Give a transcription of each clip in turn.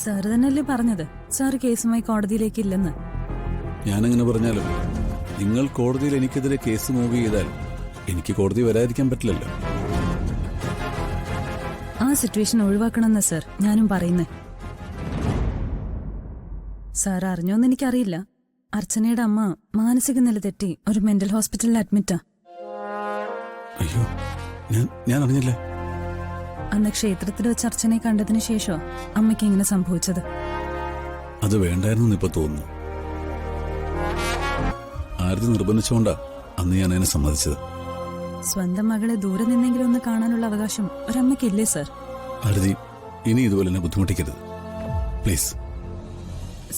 Sir തന്നെയല്ലേ പറഞ്ഞത് sir കേസുമായി കോടതിയിലേക്ക് ഇല്ലെന്ന്? ഞാനങ്ങനെ പറഞ്ഞാലും നിങ്ങൾ കോടതിയിൽ എനിക്കെതിരെ കേസ് മൂവ് ചെയ്താൽ എനിക്ക് കോടതി വരാതിരിക്കാൻ പറ്റില്ലല്ലോ. ആ സിറ്റുവേഷൻ ഒഴിവാക്കണമെന്ന് സാർ ഞാനും പറയുന്നേ. സാർ അറിഞ്ഞോന്ന് എനിക്കറിയില്ല, അർച്ചനയുടെ അമ്മ മാനസിക നില തെറ്റി ഒരു മെന്റൽ ഹോസ്പിറ്റലിൽ അഡ്മിറ്റാ. അയ്യോ, ഞാൻ അറിഞ്ഞില്ല. അന്ന് ക്ഷേത്രത്തിൽ വെച്ച് അർച്ചനയെ കണ്ടതിന് ശേഷം അമ്മയ്ക്ക് ഇങ്ങനെ സംഭവിച്ചത്. അത് വേണ്ടായിരുന്നു ഇപ്പൊ തോന്നുന്നു. ആരതി നിർബന്ധിച്ചുകൊണ്ടാ അന്ന് ഞാൻ അതിനെ സമ്മതിച്ചത്. സ്വന്തം മകളെ ദൂരെ നിന്നെങ്കിലും ഒന്ന് കാണാനുള്ള അവകാശം ഒരമ്മയ്ക്കില്ലേ സാർ? ആരതി, ഇനി ഇതുപോലെ എന്നെ ബുദ്ധിമുട്ടിക്കരുത് പ്ലീസ്.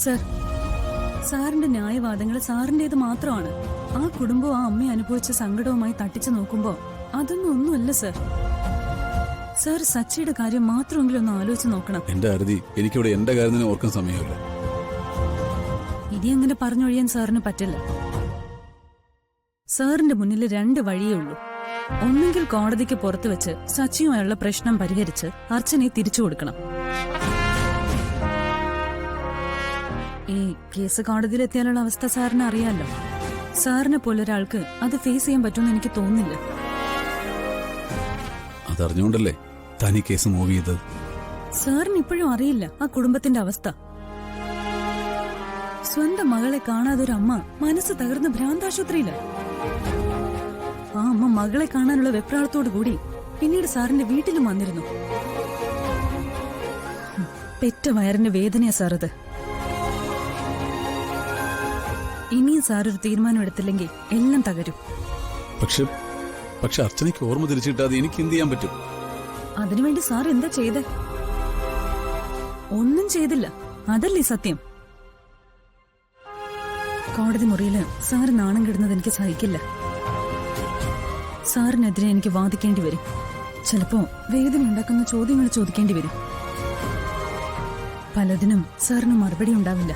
സാർ, സാറിന്റെ ന്യായവാദങ്ങൾ സാറിന്റേത് മാത്രമാണ്. ആ കുടുംബം ആ അമ്മയെ അനുഭവിച്ച സങ്കടവുമായി തട്ടിച്ചു നോക്കുമ്പോ അതൊന്നും ഒന്നുമല്ല സാർ. സാർ സച്ചിയുടെ കാര്യം മാത്രമെങ്കിലും ഒന്ന് ആലോചിച്ച് നോക്കണം. എന്റെ ആരതി, എനിക്കിവിടെ എന്റെ കാര്യം തന്നെ ഓർക്കാൻ സമയമില്ല. ഇനി അങ്ങനെ പറഞ്ഞൊഴിയാൻ സാറിന് പറ്റില്ല. സാറിന്റെ മുന്നിൽ 2 വഴിയേ ഉള്ളൂ. ഒന്നെങ്കിൽ കോടതിക്ക് പുറത്തു വെച്ച് സച്ചിയുമായുള്ള പ്രശ്നം പരിഹരിച്ച് അർച്ചനയെ തിരിച്ചു കൊടുക്കണം. ഈ കേസ് കോടതിയിലെത്തിയാലുള്ള അവസ്ഥ സാറിന് അറിയാലോ. സാറിനെ പോലൊരാൾക്ക് അത് ഫേസ് ചെയ്യാൻ പറ്റുമെന്ന് എനിക്ക് തോന്നുന്നില്ല. അതറിഞ്ഞുകൊണ്ടല്ലേ താൻ ഈ കേസ് മൂവ് ചെയ്തത്. സാറിന് ഇപ്പോഴും അറിയില്ല ആ കുടുംബത്തിന്റെ അവസ്ഥ. സ്വന്തം മകളെ കാണാതൊരു അമ്മ മനസ്സ് തകർന്ന് ഭ്രാന്താശുപത്രിയില്ല. ആ അമ്മ മകളെ കാണാനുള്ള വെപ്രാളത്തോടു കൂടി പിന്നീട് സാറിന്റെ വീട്ടിലും വന്നിരുന്നു. പെറ്റ വയറിന്റെ വേദനയാ സാറത്. ഇനിയും സാറൊരു തീരുമാനം എടുത്തില്ലെങ്കിൽ എല്ലാം തകരും. പക്ഷെ അർച്ചനയ്ക്ക് ഓർമ്മ തിരിച്ചിട്ടാതെ എനിക്ക് എന്ത് ചെയ്യാൻ പറ്റും? അതിനുവേണ്ടി സാർ എന്താ ചെയ്തേ? ഒന്നും ചെയ്തില്ല, അതല്ലേ സത്യം. കോടതി മുറിയില് സാറ് നാണം കിടുന്നത് എനിക്ക് സഹിക്കില്ല. സാറിനെതിരെ എനിക്ക് വാദിക്കേണ്ടി വരും. ചിലപ്പോ വേദന ഉണ്ടാക്കുന്ന ചോദ്യങ്ങൾ ചോദിക്കേണ്ടി വരും. പലതിനും സാറിന് മറുപടി ഉണ്ടാവില്ല.